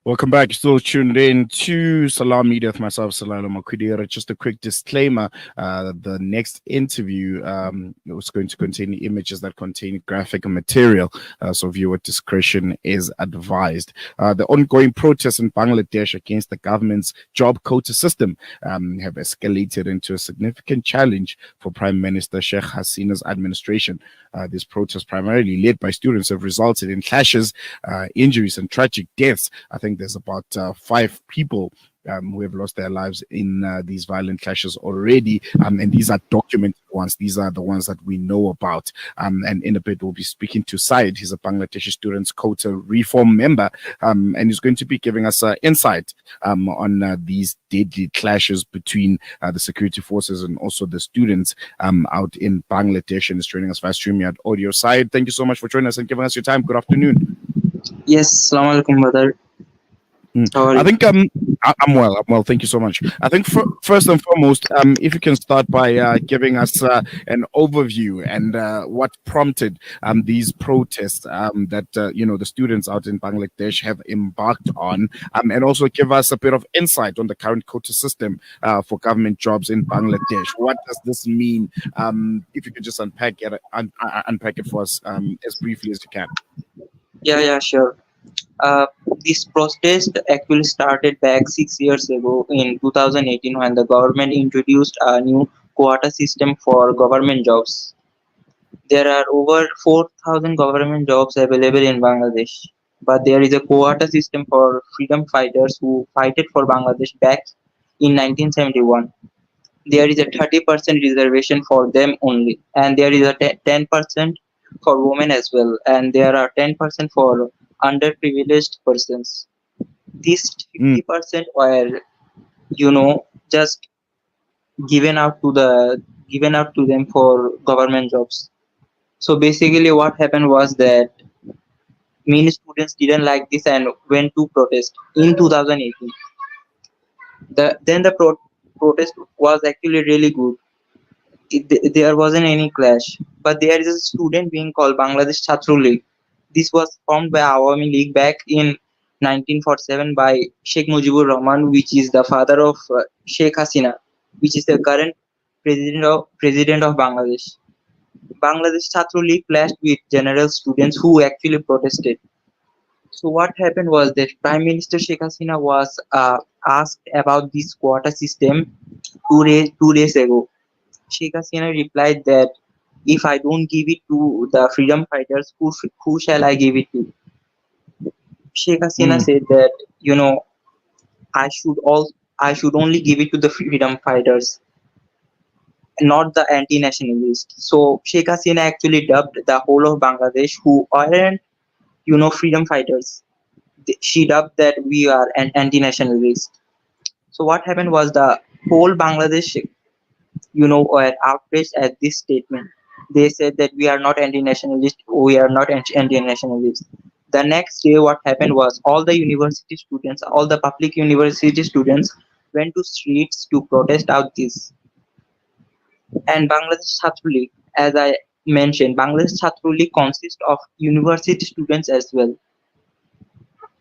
Welcome back. You're still tuned in to Salam Media with myself, Salalo Makwidira. Just a quick disclaimer. The next interview was going to contain images that contain graphic material, so viewer discretion is advised. The ongoing protests in Bangladesh against the government's job quota system have escalated into a significant challenge for Prime Minister Sheikh Hasina's administration. These protests, primarily led by students, have resulted in clashes, injuries, and tragic deaths. I think there's about 5 people who have lost their lives in these violent clashes already. And these are documented ones. These are the ones that we know about. And in a bit, we'll be speaking to Syed. He's a Bangladesh Students Quota Reform member. And he's going to be giving us insight on these deadly clashes between the security forces and also the students out in Bangladesh. And is joining us via StreamYard audio. Syed, thank you so much for joining us and giving us your time. Good afternoon. Yes, Assalamu alaikum, brother. How are I you? think I'm well. I'm well. Thank you so much. I think first and foremost, if you can start by giving us an overview and what prompted these protests that the students out in Bangladesh have embarked on, and also give us a bit of insight on the current quota system for government jobs in Bangladesh. What does this mean? If you could just unpack it for us as briefly as you can. Yeah, sure. Uh, this protest actually started back 6 years ago in 2018 when the government introduced a new quota system for government jobs. There are over 4,000 government jobs available in Bangladesh, but there is a quota system for freedom fighters who fighted for Bangladesh back in 1971. There is a 30% reservation for them only, and there is a 10% for women as well, and there are 10% for underprivileged persons. These Mm, 50% were, just given out to them for government jobs. So basically, what happened was that many students didn't like this and went to protest in 2018. Then the protest was actually really good. There wasn't any clash. But there is a student being called Bangladesh Chhatru League. This was formed by Awami League back in 1947 by Sheikh Mujibur Rahman, which is the father of Sheikh Hasina, which is the current president of Bangladesh. Bangladesh Chhatru League clashed with general students who actually protested. So what happened was that Prime Minister Sheikh Hasina was asked about this quota system 2 days ago. Sheikh Hasina replied that if I don't give it to the freedom fighters, who shall I give it to? Sheikh Hasina mm, said that I should only give it to the freedom fighters, not the anti-nationalists. So Sheikh Hasina actually dubbed the whole of Bangladesh who aren't freedom fighters. She dubbed that we are an anti-nationalist. So what happened was the whole Bangladesh were outraged at this statement. They said that we are not anti-nationalist, we are not anti-nationalist. The next day, what happened was all the university students, all the public university students went to streets to protest out this. And Bangladesh Chhatru League, as I mentioned, Bangladesh Chhatru League consists of university students as well.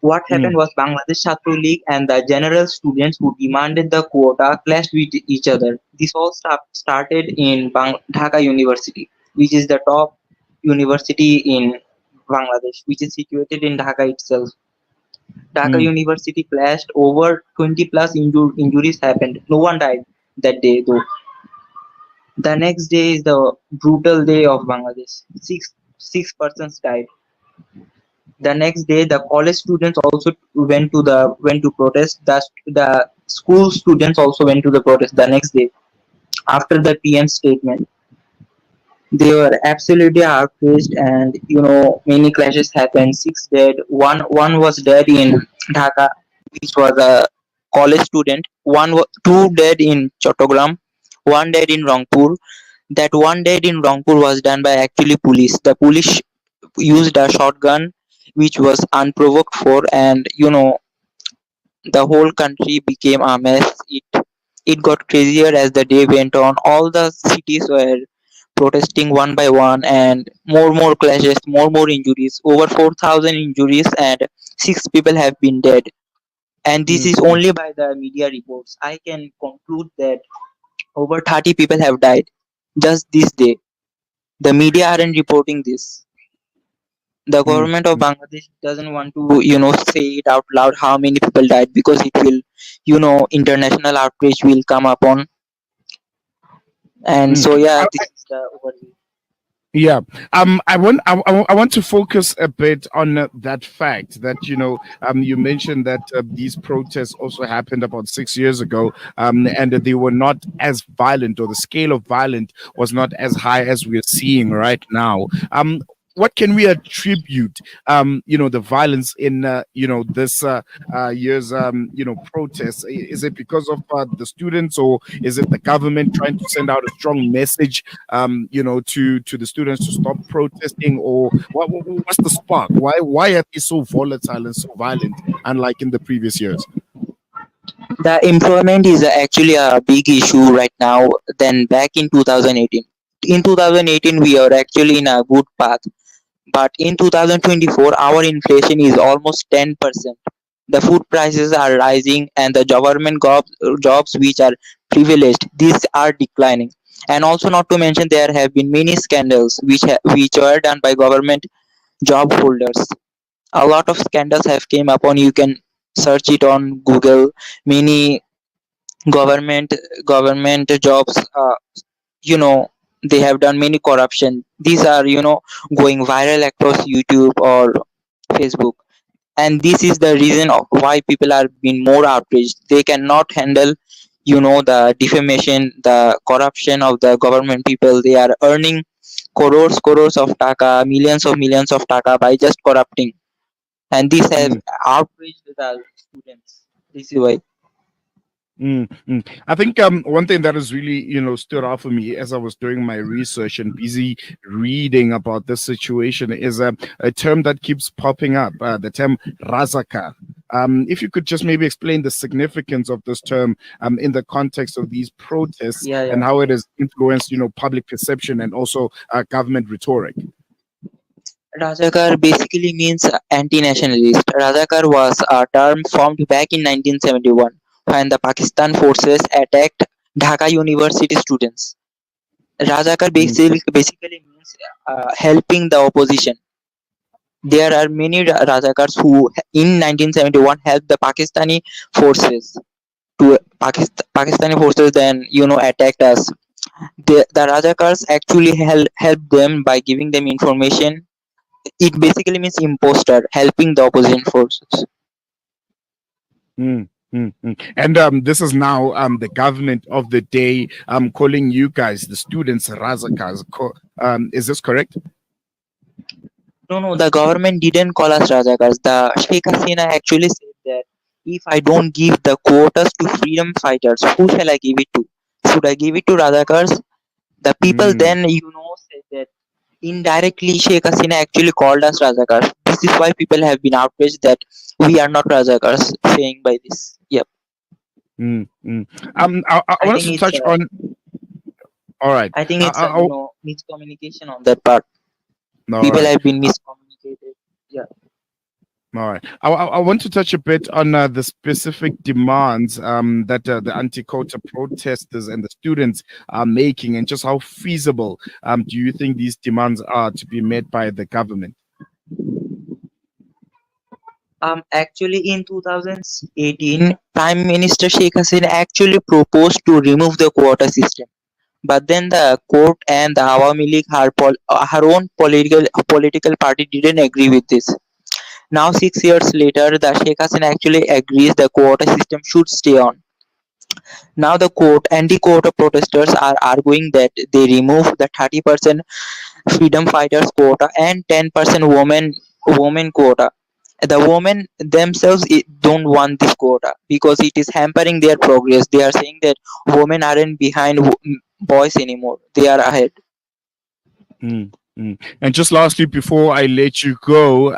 What happened mm. was Bangladesh Chhatru League and the general students who demanded the quota clashed with each other. This all started in Dhaka University, which is the top university in Bangladesh, which is situated in Dhaka itself. Dhaka Mm. University clashed, over 20 plus injuries happened. No one died that day though. The next day is the brutal day of Bangladesh. Six persons died. The next day the college students also went to protest. The school students also went to the protest the next day after the PM statement. They were absolutely outraged, and many clashes happened. Six dead. One was dead in Dhaka, which was a college student. Two dead in Chattogram. One dead in Rangpur. That one dead in Rangpur was done by actually police. The police used a shotgun, which was unprovoked for, and the whole country became a mess. It got crazier as the day went on. All the cities were protesting one by one, and more clashes, more injuries. Over 4,000 injuries, and 6 people have been dead. And this mm, is mm, only by the media reports. I can conclude that over 30 people have died just this day. The media aren't reporting this. The mm, government of mm, Bangladesh doesn't want to, say it out loud how many people died, because it will, international outrage will come upon. And mm. so, yeah, this is the overview. Yeah, I want to focus a bit on that fact that you mentioned that these protests also happened about 6 years ago, and that they were not as violent, or the scale of violence was not as high as we're seeing right now. What can we attribute, the violence in this year's protests? Is it because of the students, or is it the government trying to send out a strong message to the students to stop protesting, or what's the spark? Why are they so volatile and so violent, unlike in the previous years? The employment is actually a big issue right now than back in 2018. In 2018, we are actually in a good path, but in 2024, our inflation is almost 10%. The food prices are rising, and the government jobs which are privileged, these are declining. And also, not to mention, there have been many scandals which were done by government job holders. A lot of scandals have came upon. You can search it on Google. Many government government jobs, you know they have done many corruption. These are, going viral across YouTube or Facebook. And this is the reason of why people are being more outraged. They cannot handle, the defamation, the corruption of the government people. They are earning crores of taka, millions of taka by just corrupting. And this has Mm. outraged the students. This is why. I think one thing that has really stood out for me as I was doing my research and busy reading about this situation is a term that keeps popping up, the term razaka. If you could just maybe explain the significance of this term in the context of these protests, Yeah, and yeah. how it has influenced public perception and also government rhetoric. Rajakar basically means anti-nationalist. Rajakar was a term formed back in 1971 when the Pakistan forces attacked Dhaka University students. Rajakar Mm, basically means helping the opposition. There are many Rajakars who in 1971 helped the forces Pakistani forces then attacked us. The Rajakars actually helped them by giving them information. It basically means imposter, helping the opposition forces. And this is now the government of the day calling you guys, the students, razakars. Is this correct? No, no, the government didn't call us Rajakars. The Sheikh Hasina actually said that if I don't give the quotas to freedom fighters, who shall I give it to? Should I give it to Rajakars? The people Mm, then, said that indirectly Sheikh Hasina actually called us Rajakars. This is why people have been outraged that we are not Rajakars, saying by this. Yep. mm, mm. I I want us think to it's touch on. All right. I think it's I, miscommunication on that part. all People right. have been miscommunicated. Yeah. All right. I want to touch a bit on the specific demands that the anti-quota protesters and the students are making, and just how feasible do you think these demands are to be met by the government? Actually, in 2018, Prime Minister Sheikh Hasina actually proposed to remove the quota system. But then the court and the Awami League, her own political party, didn't agree with this. Now, 6 years later, the Sheikh Hasina actually agrees the quota system should stay on. Now, the court and the quota protesters are arguing that they remove the 30% freedom fighters quota and 10% women quota. The women themselves don't want this quota because it is hampering their progress. They are saying that women aren't behind boys anymore, they are ahead. Mm, And just lastly, before I let you go,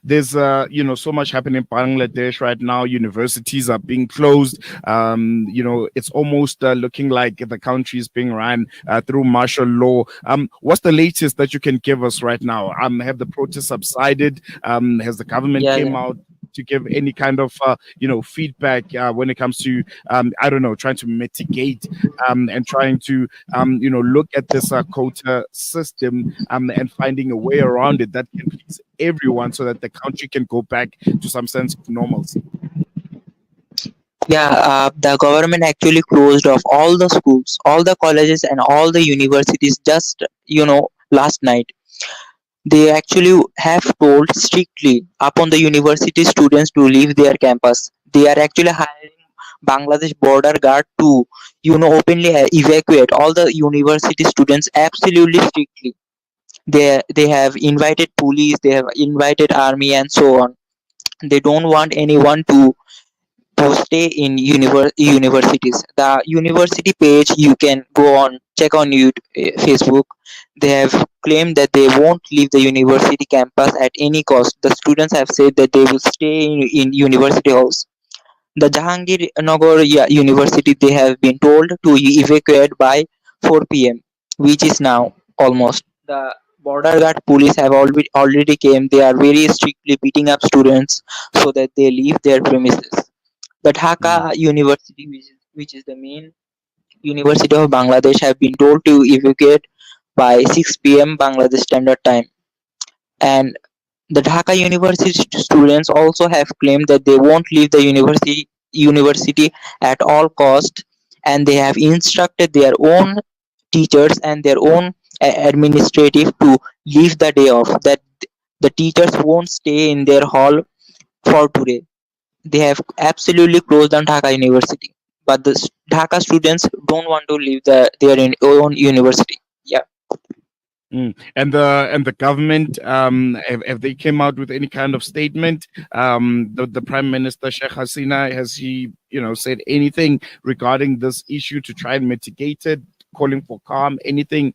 there's so much happening in Bangladesh right now. Universities are being closed. It's almost looking like the country is being run through martial law. What's the latest that you can give us right now? Have the protests subsided? Has the government Yeah, came yeah. out? to give any kind of feedback when it comes to I don't know, trying to mitigate and trying to look at this quota system and finding a way around it that can please everyone so that the country can go back to some sense of normalcy? Yeah, the government actually closed off all the schools, all the colleges, and all the universities just last night. They actually have told strictly upon the university students to leave their campus. They are actually hiring Bangladesh border guard to openly evacuate all the university students absolutely strictly. They have invited police, they have invited army, and so on. They don't want anyone to stay in universities. The university page you can go on, check on Facebook. They have claimed that they won't leave the university campus at any cost. The students have said that they will stay in university halls. The Jahangirnagar University, they have been told to evacuate by 4 p.m., which is now almost. The border guard police have already came. They are very strictly beating up students so that they leave their premises. The Mm. Dhaka University, which is the main university of Bangladesh, have been told to evacuate by 6 p.m. Bangladesh Standard Time. And the Dhaka University students also have claimed that they won't leave the university at all cost, and they have instructed their own teachers and their own administrative to leave the day off. That the teachers won't stay in their hall for today. They have absolutely closed down Dhaka University, but the Dhaka students don't want to leave their own university. Yeah. Mm. And the government, have they came out with any kind of statement? The Prime Minister Sheikh Hasina, has he said anything regarding this issue to try and mitigate it, calling for calm, anything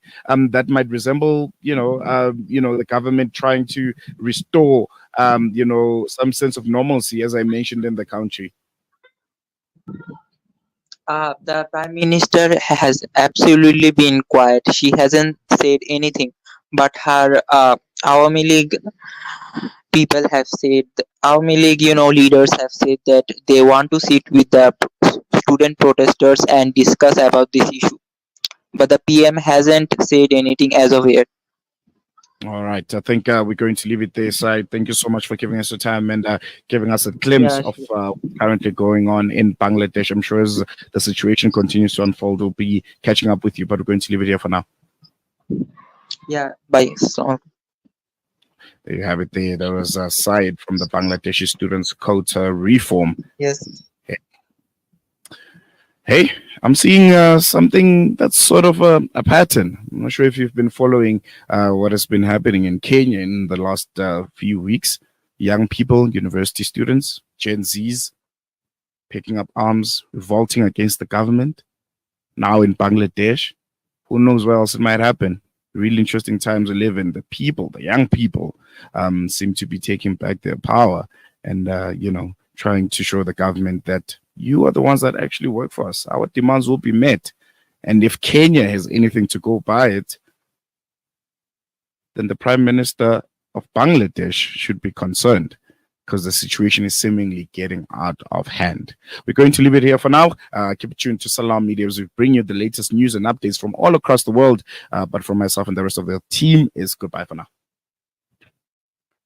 that might resemble the government trying to restore some sense of normalcy, as I mentioned, in the country? The Prime Minister has absolutely been quiet. She hasn't said anything, but her Awami League people have said, Awami League, leaders have said that they want to sit with the student protesters and discuss about this issue. But the PM hasn't said anything as of yet. All right. I think we're going to leave it there. So thank you so much for giving us your time and giving us a glimpse Yeah, of sure. what's currently going on in Bangladesh. I'm sure as the situation continues to unfold, we'll be catching up with you, but we're going to leave it here for now. Yeah, bye. So, There you have it there. There was a side from the Bangladeshi Students Quota Reform. yes. Hey, I'm seeing something that's sort of a pattern. I'm not sure if you've been following what has been happening in Kenya in the last few weeks. Young people, university students, Gen Zs, picking up arms, revolting against the government. Now in Bangladesh, who knows where else it might happen. Really interesting times we live in. The people, the young people, seem to be taking back their power and, trying to show the government that you are the ones that actually work for us. Our demands will be met. And if Kenya has anything to go by it, then the Prime Minister of Bangladesh should be concerned because the situation is seemingly getting out of hand. We're going to leave it here for now. Keep it tuned to Salam Media as we bring you the latest news and updates from all across the world. But from myself and the rest of the team is goodbye for now.